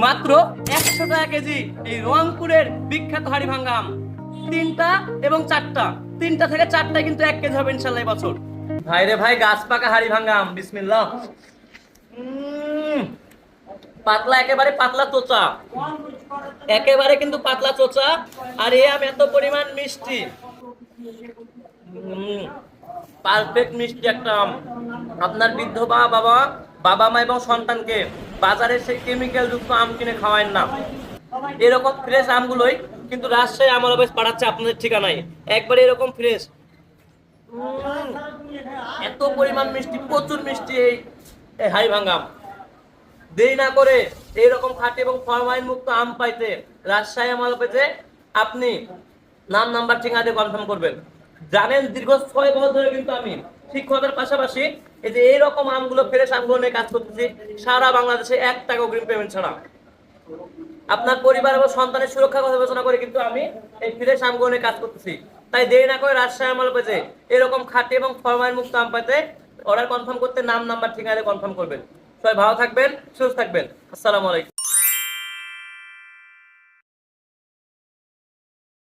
মাত্র 100 টাকা কেজি এই রংপুরের বিখ্যাত হাড়ি ভাঙ্গা আম। তিনটা এবং চারটা, তিনটা থেকে চারটায় কিন্তু 1 কেজি হবে ইনশাল্লাহ এই বছর। ভাই রে ভাই, গাছ পাকা হাড়ি ভাঙ্গা আম, বিসমিল্লাহ। পাতলা, একেবারে পাতলা চোচা, একেবারে কিন্তু পাতলা চোচা। আর এই আম এত পরিমাণ মিষ্টি, পারফেক্ট মিষ্টি একটা আম। আপনার বৃদ্ধ বাবা, বাবা মা এবং সন্তানকে বাজারে সেই কেমিক্যাল যুক্ত আম কিনে খাওয়ায় না। এরকম ফ্রেশ আমগুলোই কিন্তু রাজশাহী আমল অফিস পাঠাচ্ছে আপনাদের ঠিকানায়, একবারে এরকম ফ্রেশ। এত পরিমাণ মিষ্টি, প্রচুর মিষ্টি এই হাড়ি ভাঙ্গা আম। দেরি না করে এইরকম খাঁটি এবং ফরমালিন মুক্ত আম পাইতে রাজশাহী আমল অফিসে আপনি নাম, নাম্বার, ঠিকানা দিয়ে কনফার্ম করবেন। জানেন, দীর্ঘ 6 বছর ধরে কিন্তু আমি শিক্ষকতার পাশাপাশি এই যে এইরকম আমগুলো, ফ্রেশ আমগুলো নিয়ে কাজ করতেছি সারা বাংলাদেশে 1 টাকা অগ্রিম পেমেন্ট ছাড়া। আপনার পরিবার এবং সন্তানের সুরক্ষার কথা বিবেচনা করে কিন্তু আমি এই ফ্রেশ আমগুলো নিয়ে কাজ করতেছি। তাই দেরি না করে রাজশাহী আমল অফিসে এরকম খাঁটি এবং ফরমালিন মুক্ত আম পাইতে অর্ডার কনফার্ম করতে নাম, নাম্বার, ঠিকানা দিয়ে কনফার্ম করবেন। সবাই ভালো থাকবেন, সুস্থ থাকবেন। আসসালামু আলাইকুম।